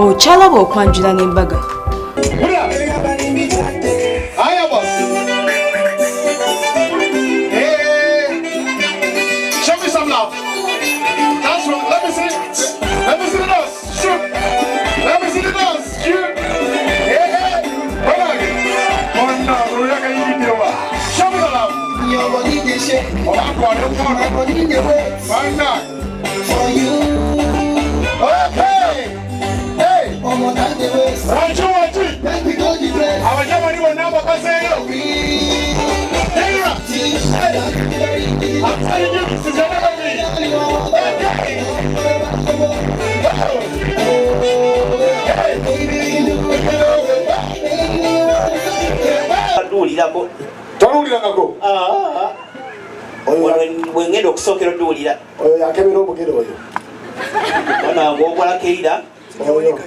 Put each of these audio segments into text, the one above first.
Ochalaba okwanjula n'embaga. Show me some love. That's right. Let me see. Let me see the dance. Shoot. Let me see the dance. Shoot. Hey, hey. Hold on. Show me the love. For you. Okay. Hey. Keirra. I'm telling you, this is another me. Tolulirangako. Wengenda okusookera odduulira oyo yakebera omugere oyo ona ng'okola Keirra oyo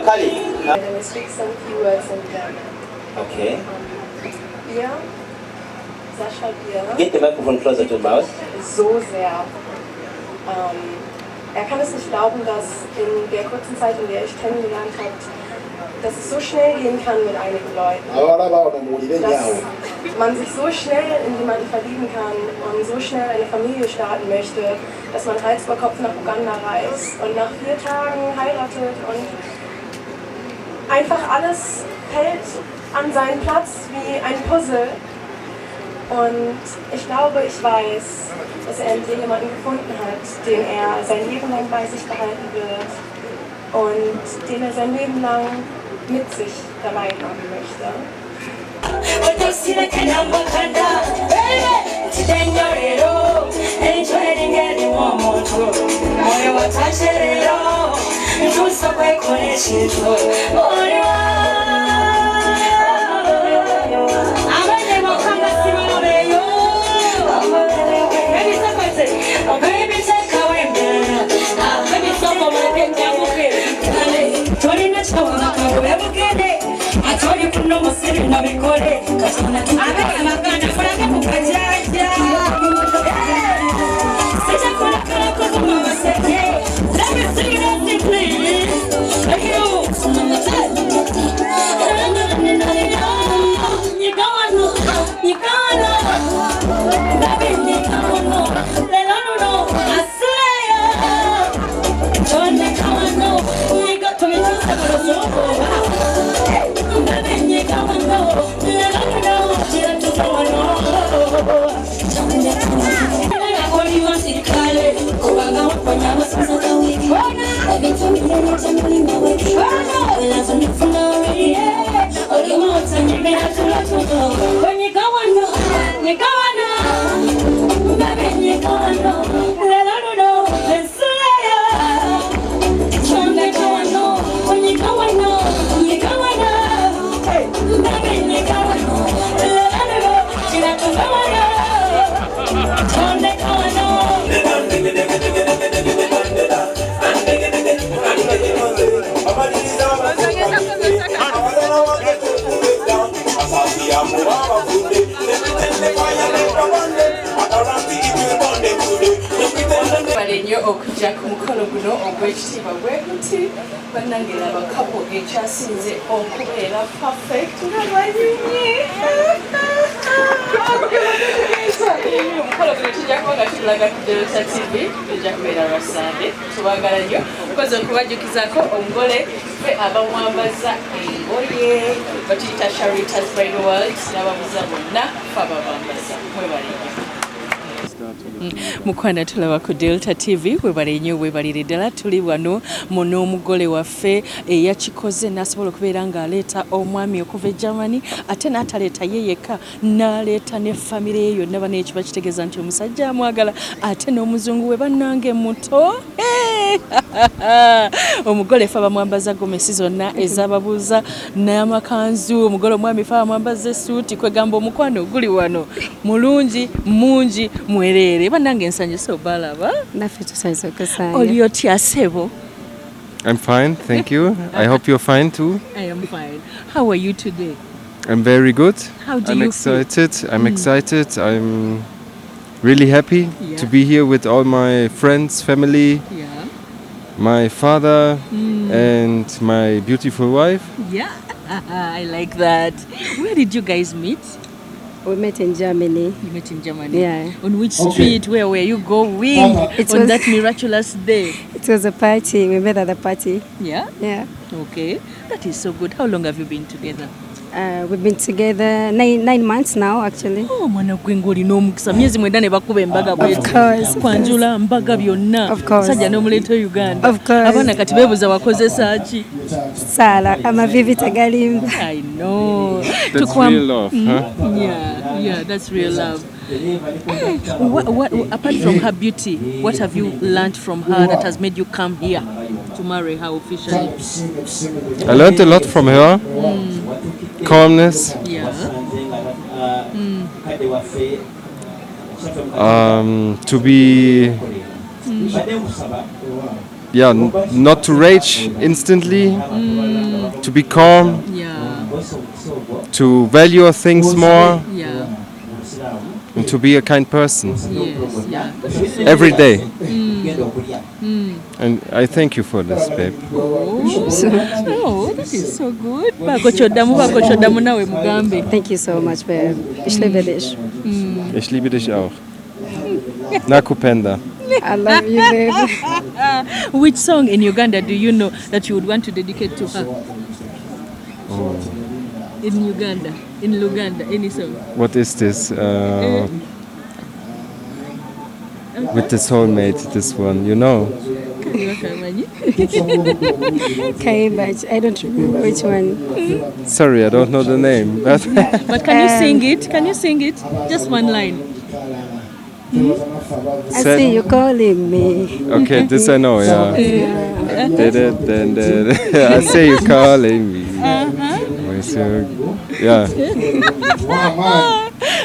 kale I'm going to speak some few words in German. okay Bier, Sascha Bier, get the microphone closer to the mouth so sehr. Er kann es nicht glauben, dass in der kurzen Zeit, in der ich kennengelernt habe, dass es so schnell gehen kann mit einigen Leuten. Dass man sich so schnell in jemanden verlieben kann und so schnell eine Familie starten möchte, dass man Hals über Kopf nach Uganda reist und nach 4 Tagen heiratet und einfach alles fällt an seinen Platz wie ein Puzzle. Und ich glaube, ich weiß, dass er in dir jemanden gefunden hat, den er sein Leben lang bei sich behalten wird und den er sein Leben lang mit sich dabei haben möchte. Okujja ku mukolo guno ogw'ekitiibwa bwe guti bannange laba kapo ekyasinze okubeera perfect nga banyumye omukolo guno tujja kuba nga tulaga ku Delta TV tujja kubeera lwasande tubagala nnyo okoze okubajjukizaako omugole fe abamwambaza engoye batuyita Sharita's Bridal n'ababuza bonna fe ababambaza mwebale nnyo Mukwana tulaba ku Delta TV webale nnyo webalire ddala tuli wano muno omugole waffe eyakikoze n'asobola okubeera ng'aleeta omwami okuva e Germany ate n'ataleeta ye yekka n'aleeta ne famire ye yonna bano ekyo bakitegeeza nti omusajja amwagala ate n'omuzungu we bannange muto omugole fe bamwambaza gomesi zonna ez'ababuuza n'amakanzu omugole omwami fe bamwambaza essuuti kwegamba omukwano oguli wano mulungi mungi mwerere bannange ensanyusa obalaba naffe tusanyusa okusanga oli otya ssebo? I'm fine, thank you. I hope you're fine too. I am fine. How are you today? I'm very good. How do I'm you excited. I'm excited. I'm really happy to be here with all my friends, family, my father, and my beautiful wife. Yeah, I like that. Where did you guys meet? We met in Germany. You met in Germany? Yeah. On which street? Where were you going on that miraculous day? It was a party. We met at the party. Yeah? Yeah. Okay. That is so good. How long have you been together? We've been together 9 months now, actually. Oh, mwana gwengo olina omukisa myezi mwenda ne bakuba embaga bwetu. Kwanjula mbaga byonna. Of course. Sajja n'omuleeta Uganda. Of course. Abaana kati beebuza wakozesa ki? Sala amavivi tagalimba. I know. That's real love, huh? Yeah, that's real love. What, apart from her beauty, what have you learned from her that has made you come here to marry her officially? I learned a lot from her. Calmness. Yeah. To be, not to rage instantly. To be calm. Yeah. To value things more. Yeah. And to be a kind person. Yes. Yeah. Every day. And I thank you for this, babe. Oh, that is so good. Bakochoddamu nawe mugambe. Thank you so much, babe. Ich liebe dich. Ich liebe dich auch. Nakupenda. I love you, babe. Which song in Uganda do you know that you would want to dedicate to her? Oh. In Luganda, any song? What is this? With the soulmate, this one, you know. Keirra, I don't remember which one. Sorry, I don't know the name. But can you sing it? Can you sing it? Just one line. I see you calling me. Okay, this I know, yeah. I see you calling me. Yeah.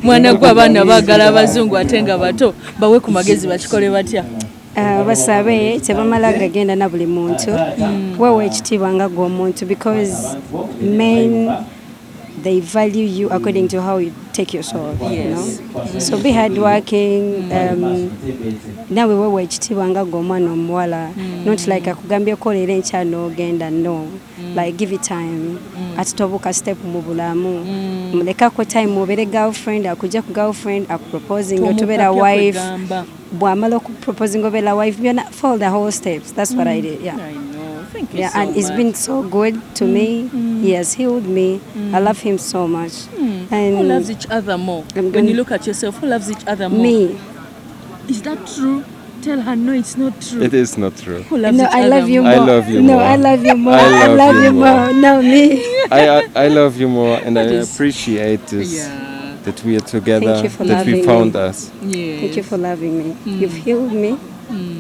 Mwana gwa abaana baagala abazungu ate nga bato bawe ku magezi bakikole batya? Basabe tebamala gagenda na buli muntu. Wewe ekitiibwa nga gw'omuntu because men they value you according to how you take yourself, you know. So be hardworking. Nawe wewe ekitiibwa nga gw'omwana omuwala. Not like akugambye kolera enkya n'ogenda, no. Like give it time. Atitobuka step mu bulamu. Mulekako time obere girlfriend akujja ku girlfriend akuproposing otubera wife. Bwamala okuproposing obera wife byonna follow the whole steps. That's what I did. Yeah. I know. Thank you Yeah, so and much. it's been so good to me. He has healed me. I love him so much. And Who loves each other more? When you look at yourself, who loves each other more? me. Is that true? Tell her no, it's not true. It is not true. Who loves No, each I other love you more? more. I love you No, more. I love you more. I I love you more. more. No, me. I love you more, and I is- appreciate this. Yeah. That we are together. Thank you for that we loving found me. us. Yes. Thank you for loving me. You've healed me.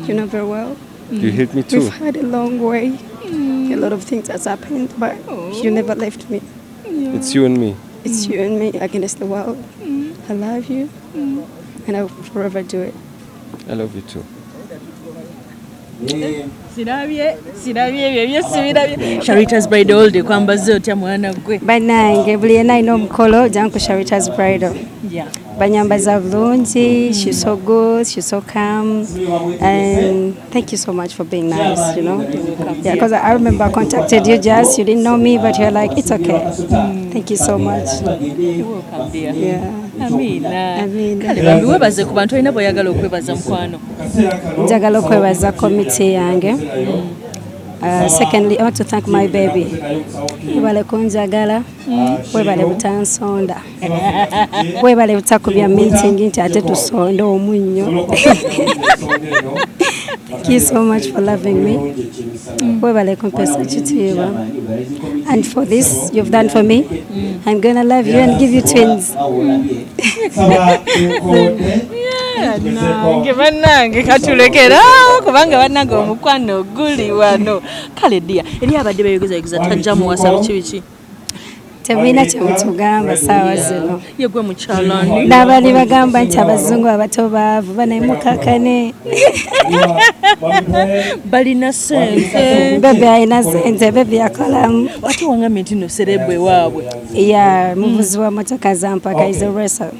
You know very well. You healed me too. We've had a long way. A lot of things has happened, but you never left me. It's you and me. It's you and me against the world. I love you, and I will forever do it. I love you too. Sirabye ebyo byesibirabye. Sharita's Bridal de kwambaze otya mwana gwe. Banange buli yena alina omukolo jangu Sharita's Bridal. Yeah. Banyambaza bulungi. She's so good. She's so calm. And thank you so much for being nice, you know. Yeah, because I remember I contacted you just, you didn't know me, but you're like, it's okay. Thank you so much. You're welcome, dear. Yeah. Amina. Amina. Kale bambi webaze ku bantu alina bw'oyagala okwebaza mukwano. Njagala okwebaza committee yange. Secondly, I want to thank my baby. Webale kunjagala, webale butansonda. Webale butakubya meeting nti ate tusonda omunnyo. Thank you so much for loving me. Webale kumpesa ekitiibwa. And for this you've done for me, I'm gonna love you and give you twins. Nange bannange katulekerawo kubanga bannange omukwano guli wano. Kale ddia eri abadde beeyogeza tajja muwasa biki biki. tebulina kyemutugamba saawa zino. Ye gwe mukyalani. N'abali bagamba nti abazungu abato baavu banayimukakane. Balina sente. Bebe alina sente, bebe akolamu. Ate wangambye nti no serebwe waabwe. Yeah, muvuzi wa motoka za mpaka is a racer.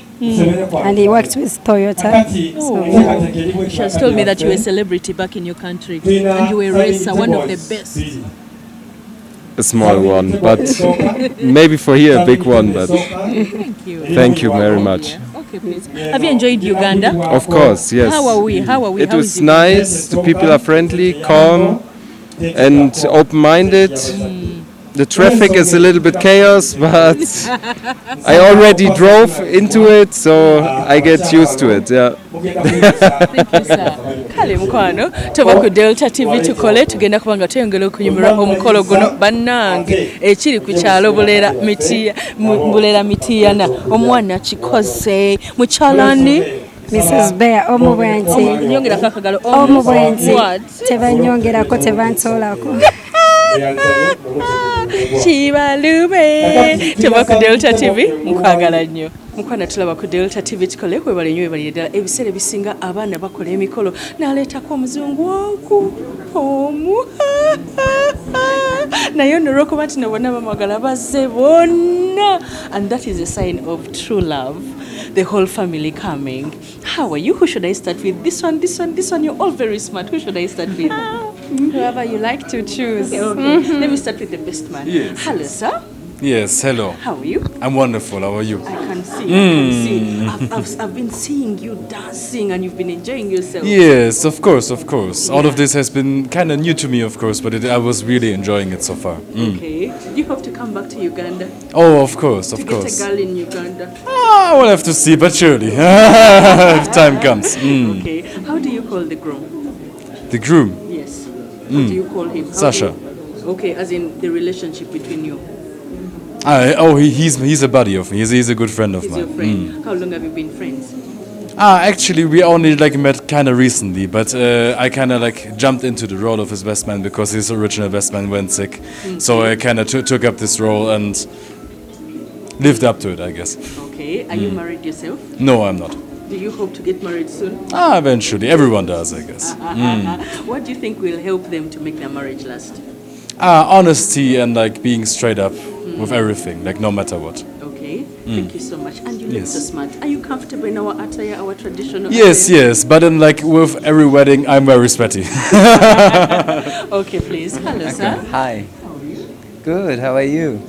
And he worked with Toyota. So, She has told me that you were a celebrity back in your country and you were a racer, one of the best. A small one, but maybe for here a big one. But Thank you. thank you very much. Okay, please. Have you enjoyed Uganda? Of course, yes. How are we? How are we? It How was is Uganda? nice. The people are friendly, calm, and open-minded. The traffic is a little bit chaos, but I already drove into it, so I get used to it. Yeah. Thank you, sir. Kale mukwano tuva ku Delta TV tukole tugenda kubanga tweyongera okunyumira omukolo guno bannange ekiri ku kyalo Bulera Mitiyana omwana kikoze mukyalani Mrs. Bear, omubwenzi. nyongera kakagalo Omubwenzi. What? Tebanyongerako, tebansolako. Kibalube tuva ku Delta TV mukwagala nnyo mukwana tulaba ku Delta TV tukole kwebale nnyo webale ddala ebiseera ebisinga abaana bakola emikolo n'aleetako omuzungu wangu omu naye ono olw'okuba nti bonna bamwagala bazze bonna and that is a sign of true love. The whole family coming. How are you? Who should I start with? This one, this one, this one. You're all very smart. Who should I start with? Whoever you like to choose. Okay. Let me start with the best man. Yes. Hello, sir. Yes, hello. How are you? I'm wonderful. How are you? I can see. I can see. I've been seeing you dancing and you've been enjoying yourself. Yes, of course, of course. All of this has been kind of new to me, of course, but I was really enjoying it so far. Okay. Do you hope to come back to Uganda? Oh, of course, To of get a course. girl in Uganda? I will have to see, but surely, if time comes. Okay. How do you call the groom? The groom, Yes. What do you call him? How do Sasha. you- Okay, as in the relationship between you. He's a buddy of me. He's a good friend of He's mine. your friend. How long have you been friends? Actually, we only met kind of recently, but I kind of jumped into the role of his best man because his original best man went sick. So I kind of took up this role and lived up to it, I guess. Okay. Are you married yourself? No, I'm not. Do you hope to get married soon? Eventually, everyone does, I guess. What do you think will help them to make their marriage last? Honesty and being straight up with everything, no matter what. Okay, thank you so much. And you look Yes. so smart. Are you comfortable in our attire, our traditional Yes, attire? yes, but then with every wedding, I'm very sweaty. Okay, please. Hello, sir. Hi. Good, how are you?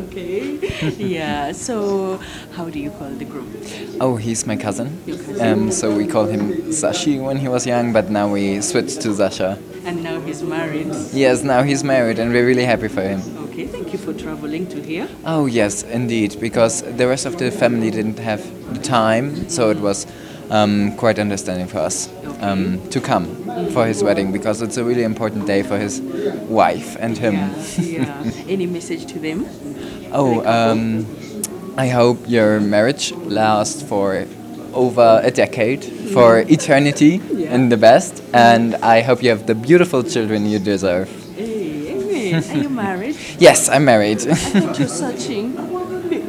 Okay. Yeah, so how do you call the groom? Oh, he's my cousin. Your cousin. So we called him Sashi when he was young, but now we switched to Sasha. And now he's married. Yes, now he's married and we're really happy for him. Okay, thank you for traveling to here. Oh, yes, indeed, because the rest of the family didn't have the time, so it was quite understanding for us to come for his wedding, because it's a really important day for his wife and him. Yeah. Any message to them? Oh, I hope your marriage lasts for over a decade, for eternity, and the best. And I hope you have the beautiful children you deserve. Hey, amen. Are you married? Yes, I'm married. I thought you're searching.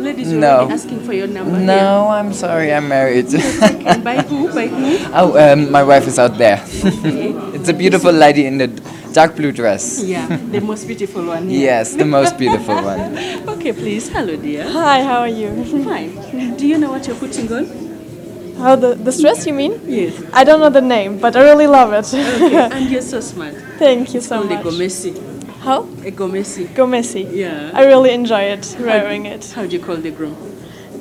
Ladies were No. already asking for your number. No, I'm sorry, I'm married. Here. By who? By who? Oh, my wife is out there. It's a beautiful lady in the dark blue dress. Yeah, the most beautiful one here. Yes, the most beautiful one. Okay, please. Hello, dear. Hi, how are you? Fine. Do you know what you're putting on? How the stress you mean? Yes. I don't know the name, but I really love it. Okay. And you're so smart. Thank you so Called a much. gomesi. How? A gomesi. Gomesi. Yeah. I really enjoy it, wearing it. How do you call the groom?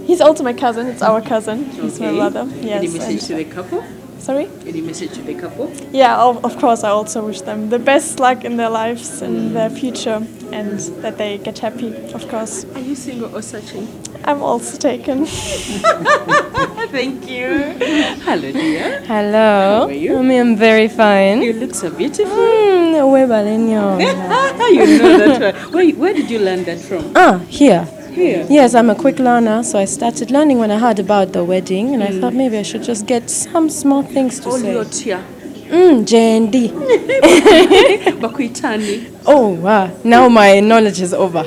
He's also my cousin. It's our cousin. He's my Okay. brother. Any Yes. message to the couple? Sorry? Any message to the couple? Yeah, of course. I also wish them the best luck in their lives and their future, and that they get happy. Of course. Are you single or searching? I'm also taken. Thank you. Hello, dear. Hello. How are you? I'm very fine. You look so beautiful. Where Balenyo? You know that one. Where did you learn that from? Here. Here. Yes, I'm a quick learner, so I started learning when I heard about the wedding, and I thought maybe I should just get some small things to say. Oliotia. JND. Bakuitani. Oh, wow. Now my knowledge is over.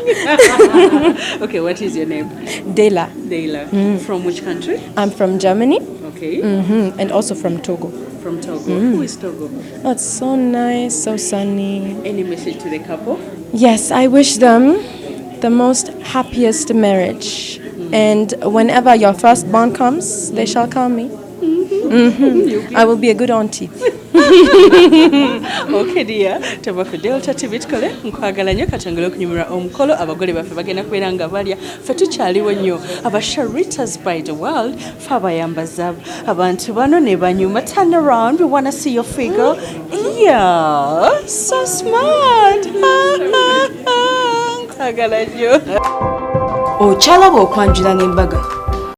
Okay, what is your name? Dela. Dela. From which country? I'm from Germany. Okay. And also from Togo. From Togo. Who is Togo? Oh, it's so nice, so sunny. Any message to the couple? Yes, I wish them the most happiest marriage. And whenever your firstborn comes, they shall call me. I will be a good auntie. Okay dear, tava ku Delta TV tukole nkwagala nnyo katangalo okunyumira omukolo abagole baffe bagenda kubeera nga balya ffe tukyaliwo nnyo aba Sharitas by the world fe abayambaza abantu bano ne banyuma. Turn around, we wanna see your figure. Yeah, so smart. Nkwagala nnyo. Okyalaba okwanjula n'embaga.